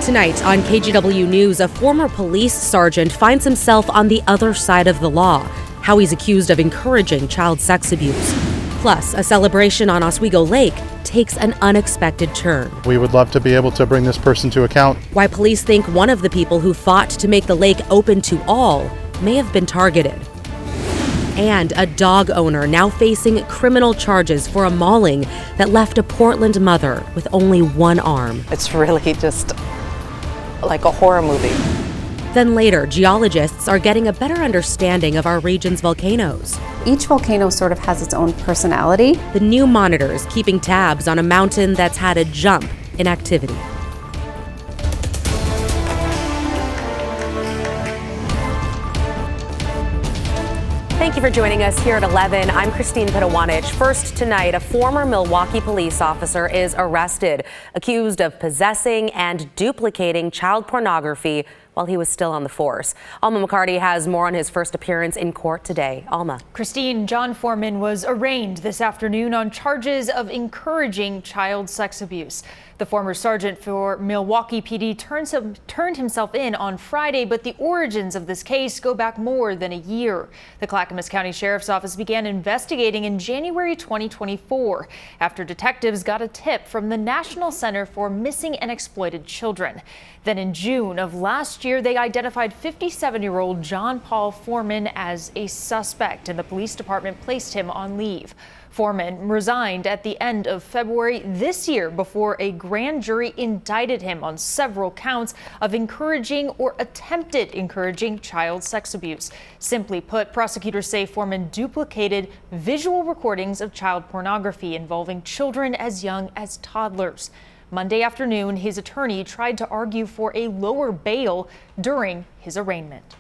Tonight on KGW News, a former police sergeant finds himself on the other side of the law, how he's accused of encouraging child sex abuse. Plus, a celebration on Oswego Lake takes an unexpected turn. We would love to be able to bring this person to account. Why police think one of the people who fought to make the lake open to all may have been targeted. And a dog owner now facing criminal charges for a mauling that left a Portland mother with only one arm. It's really just like a horror movie. Then later, geologists are getting a better understanding of our region's volcanoes. Each volcano sort of has its own personality. The new monitors keeping tabs on a mountain that's had a jump in activity. Thank you for joining us here at 11. I'm Christine Pitawanich. First tonight, a former Milwaukee police officer is arrested, accused of possessing and duplicating child pornography while he was still on the force. Alma McCarty has more on his first appearance in court today. Alma. Christine, John Foreman was arraigned this afternoon on charges of encouraging child sex abuse. The former sergeant for Milwaukee PD turned himself in on Friday, but the origins of this case go back more than a year. The Clackamas County Sheriff's Office began investigating in January 2024 after detectives got a tip from the National Center for Missing and Exploited Children. Then in June of last year, they identified 57-year-old John Paul Foreman as a suspect, and the police department placed him on leave. Foreman resigned at the end of February this year before a grand jury indicted him on several counts of encouraging or attempted encouraging child sex abuse. Simply put, prosecutors say Foreman duplicated visual recordings of child pornography involving children as young as toddlers. Monday afternoon, his attorney tried to argue for a lower bail during his arraignment.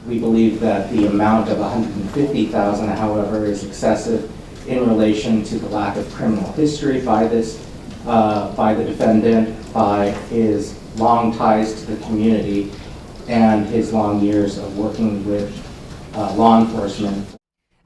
We believe that the amount of $150,000, however, is excessive in relation to the lack of criminal history by the defendant, by his long ties to the community, and his long years of working with law enforcement.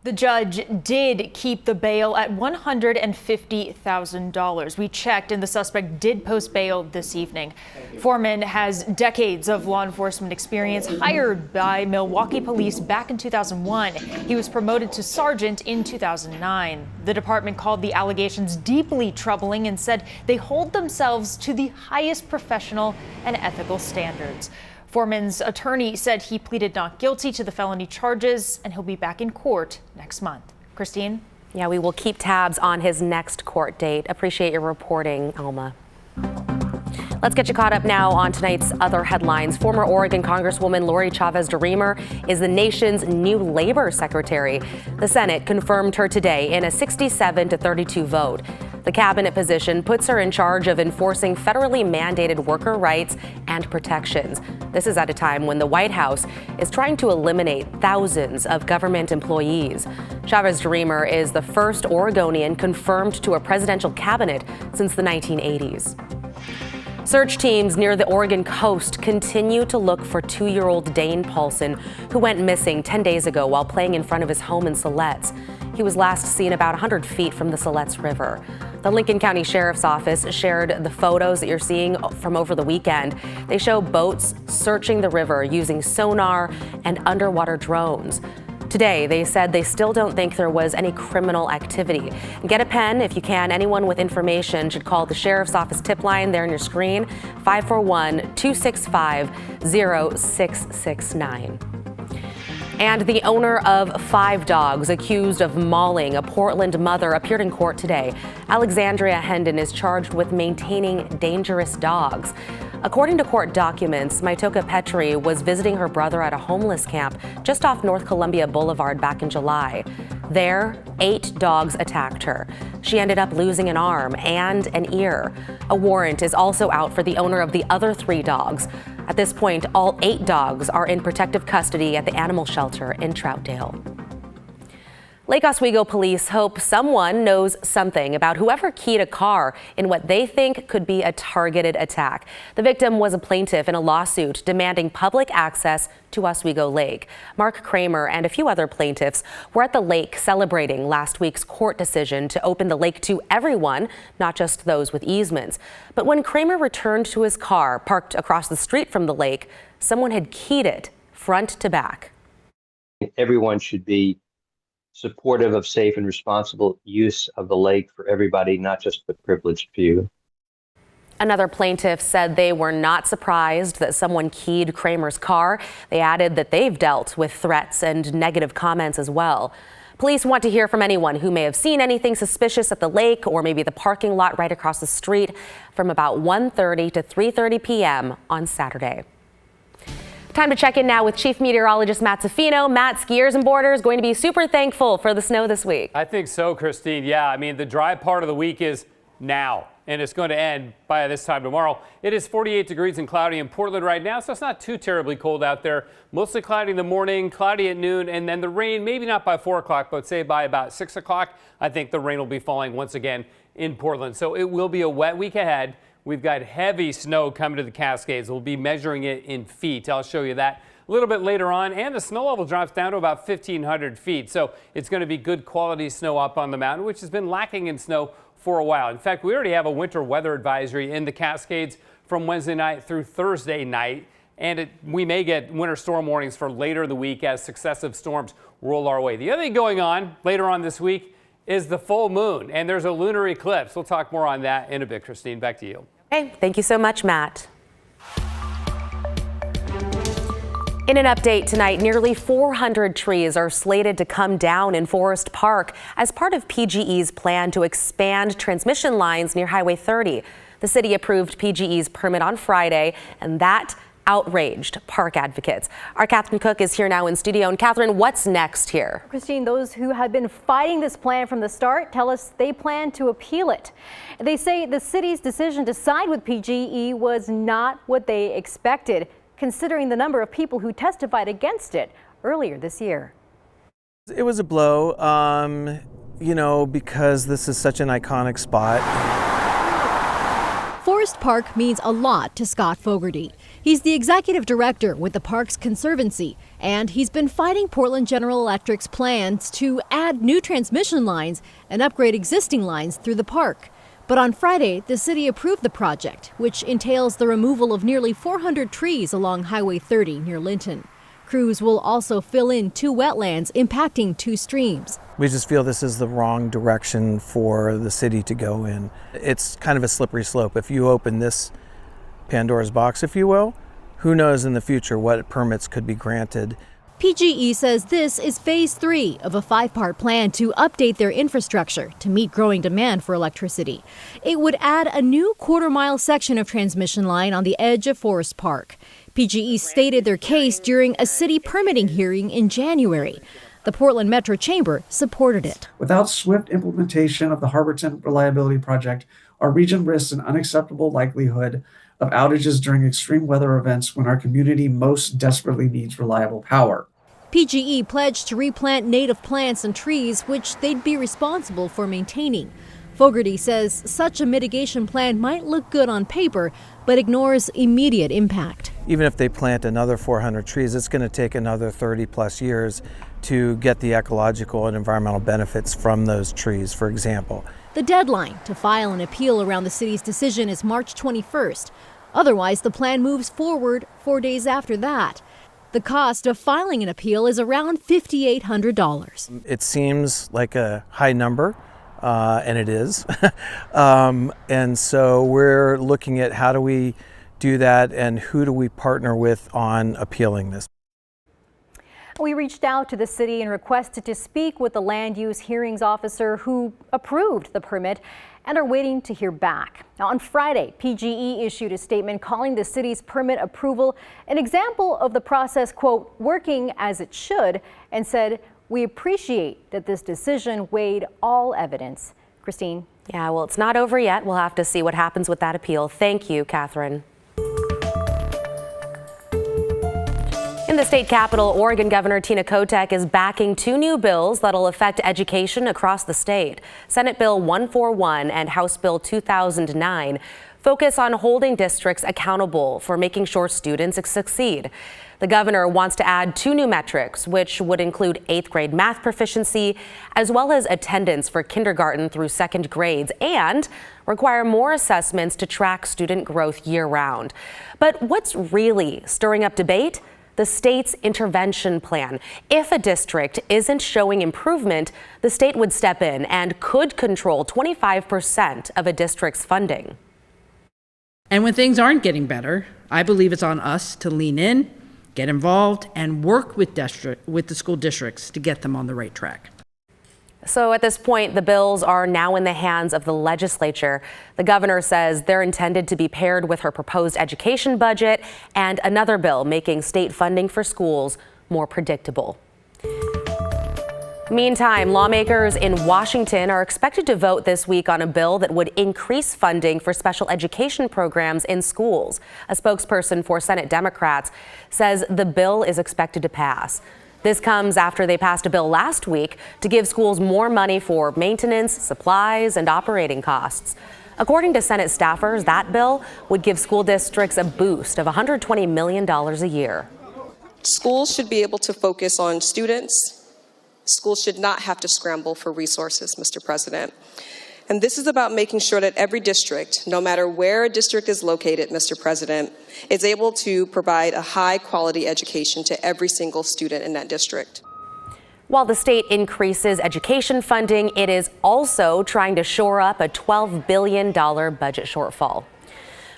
The judge did keep the bail at $150,000. We checked, and the suspect did post bail this evening. Foreman has decades of law enforcement experience, hired by Milwaukee police back in 2001. He was promoted to sergeant in 2009. The department called the allegations deeply troubling and said they hold themselves to the highest professional and ethical standards. Foreman's attorney said he pleaded not guilty to the felony charges, and he'll be back in court next month. Christine? Yeah, we will keep tabs on his next court date. Appreciate your reporting, Alma. Let's get you caught up now on tonight's other headlines. Former Oregon Congresswoman Lori Chavez-DeRemer is the nation's new labor secretary. The Senate confirmed her today in a 67-32 vote. The cabinet position puts her in charge of enforcing federally mandated worker rights and protections. This is at a time when the White House is trying to eliminate thousands of government employees. Chavez-DeRemer is the first Oregonian confirmed to a presidential cabinet since the 1980s. Search teams near the Oregon coast continue to look for 2-year-old Dane Paulson, who went missing 10 days ago while playing in front of his home in Siletz. He was last seen about 100 feet from the Siletz River. The Lincoln County Sheriff's Office shared the photos that you're seeing from over the weekend. They show boats searching the river using sonar and underwater drones. Today, they said they still don't think there was any criminal activity. Get a pen if you can. Anyone with information should call the Sheriff's Office tip line there on your screen, 541-265-0669. And the owner of 5 dogs accused of mauling a Portland mother appeared in court today. Alexandria Hendon is charged with maintaining dangerous dogs. According to court documents, Maitoka Petri was visiting her brother at a homeless camp just off North Columbia Boulevard back in July. There, 8 dogs attacked her. She ended up losing an arm and an ear. A warrant is also out for the owner of the other 3 dogs. At this point, all 8 dogs are in protective custody at the animal shelter in Troutdale. Lake Oswego police hope someone knows something about whoever keyed a car in what they think could be a targeted attack. The victim was a plaintiff in a lawsuit demanding public access to Oswego Lake. Mark Kramer and a few other plaintiffs were at the lake celebrating last week's court decision to open the lake to everyone, not just those with easements. But when Kramer returned to his car parked across the street from the lake, someone had keyed it front to back. Everyone should be supportive of safe and responsible use of the lake for everybody, not just the privileged few. Another plaintiff said they were not surprised that someone keyed Kramer's car. They added that they've dealt with threats and negative comments as well. Police want to hear from anyone who may have seen anything suspicious at the lake or maybe the parking lot right across the street from about 1:30 to 3:30 p.m. on Saturday. Time to check in now with Chief Meteorologist Matt Zaffino. Matt, skiers and boarders going to be super thankful for the snow this week. I think so, Christine. Yeah, I mean, the dry part of the week is now, and it's going to end by this time tomorrow. It is 48 degrees and cloudy in Portland right now, so it's not too terribly cold out there. Mostly cloudy in the morning, cloudy at noon, and then the rain, maybe not by 4 o'clock, but say by about 6 o'clock, I think the rain will be falling once again in Portland. So it will be a wet week ahead. We've got heavy snow coming to the Cascades. We'll be measuring it in feet. I'll show you that a little bit later on. And the snow level drops down to about 1,500 feet. So it's going to be good quality snow up on the mountain, which has been lacking in snow for a while. In fact, we already have a winter weather advisory in the Cascades from Wednesday night through Thursday night. And we may get winter storm warnings for later in the week as successive storms roll our way. The other thing going on later on this week is the full moon, and there's a lunar eclipse. We'll talk more on that in a bit. Christine, back to you. Okay, thank you so much, Matt. In an update tonight, nearly 400 trees are slated to come down in Forest Park as part of PGE's plan to expand transmission lines near Highway 30. The city approved PGE's permit on Friday, and that outraged park advocates. Our Catherine Cook is here now in studio. And Catherine, what's next here? Christine, those who had been fighting this plan from the start tell us they plan to appeal it. They say the city's decision to side with PGE was not what they expected, considering the number of people who testified against it earlier this year. It was a blow, because this is such an iconic spot. Forest Park means a lot to Scott Fogarty. He's the executive director with the park's conservancy, and he's been fighting Portland General Electric's plans to add new transmission lines and upgrade existing lines through the park. But on Friday, the city approved the project, which entails the removal of nearly 400 trees along Highway 30 near Linton. Crews will also fill in 2 wetlands impacting 2 streams. We just feel this is the wrong direction for the city to go in. It's kind of a slippery slope. If you open this Pandora's box, if you will, who knows in the future what permits could be granted. PGE says this is phase 3 of a 5-part plan to update their infrastructure to meet growing demand for electricity. It would add a new quarter-mile section of transmission line on the edge of Forest Park. PGE stated their case during a city permitting hearing in January. The Portland Metro Chamber supported it. Without swift implementation of the Harborton Reliability Project, our region risks an unacceptable likelihood of outages during extreme weather events when our community most desperately needs reliable power. PGE pledged to replant native plants and trees, which they'd be responsible for maintaining. Fogarty says such a mitigation plan might look good on paper, but ignores immediate impact. Even if they plant another 400 trees, it's going to take another 30 plus years to get the ecological and environmental benefits from those trees, for example. The deadline to file an appeal around the city's decision is March 21st. Otherwise, the plan moves forward 4 days after that. The cost of filing an appeal is around $5,800. It seems like a high number, and it is. And so we're looking at how do we do that and who do we partner with on appealing this. We reached out to the city and requested to speak with the land use hearings officer who approved the permit and are waiting to hear back. Now, on Friday, PGE issued a statement calling the city's permit approval an example of the process, quote, working as it should, and said, we appreciate that this decision weighed all evidence. Christine? Yeah, well, it's not over yet. We'll have to see what happens with that appeal. Thank you, Catherine. In the state capitol, Oregon Governor Tina Kotek is backing two new bills that'll affect education across the state. Senate Bill 141 and House Bill 2009 focus on holding districts accountable for making sure students succeed. The governor wants to add two new metrics, which would include 8th grade math proficiency, as well as attendance for kindergarten through 2nd grades, and require more assessments to track student growth year-round. But what's really stirring up debate? The state's intervention plan. If a district isn't showing improvement, the state would step in and could control 25% of a district's funding. And when things aren't getting better, I believe it's on us to lean in, get involved, and work with the school districts to get them on the right track. So at this point, the bills are now in the hands of the legislature. The governor says they're intended to be paired with her proposed education budget and another bill making state funding for schools more predictable. Meantime, lawmakers in Washington are expected to vote this week on a bill that would increase funding for special education programs in schools. A spokesperson for Senate Democrats says the bill is expected to pass. This comes after they passed a bill last week to give schools more money for maintenance, supplies, and operating costs. According to Senate staffers, that bill would give school districts a boost of $120 million a year. Schools should be able to focus on students. Schools should not have to scramble for resources, Mr. President. And this is about making sure that every district, no matter where a district is located, Mr. President, is able to provide a high-quality education to every single student in that district. While the state increases education funding, it is also trying to shore up a $12 billion budget shortfall.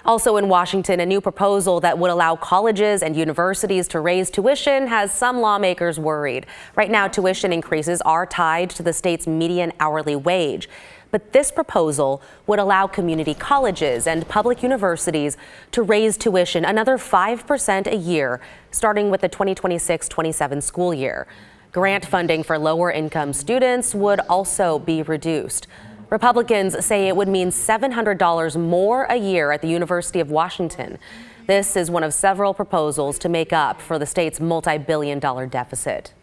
Also in Washington, a new proposal that would allow colleges and universities to raise tuition has some lawmakers worried. Right now, tuition increases are tied to the state's median hourly wage. But this proposal would allow community colleges and public universities to raise tuition another 5% a year, starting with the 2026-27 school year. Grant funding for lower income students would also be reduced. Republicans say it would mean $700 more a year at the University of Washington. This is one of several proposals to make up for the state's multi-billion-dollar deficit.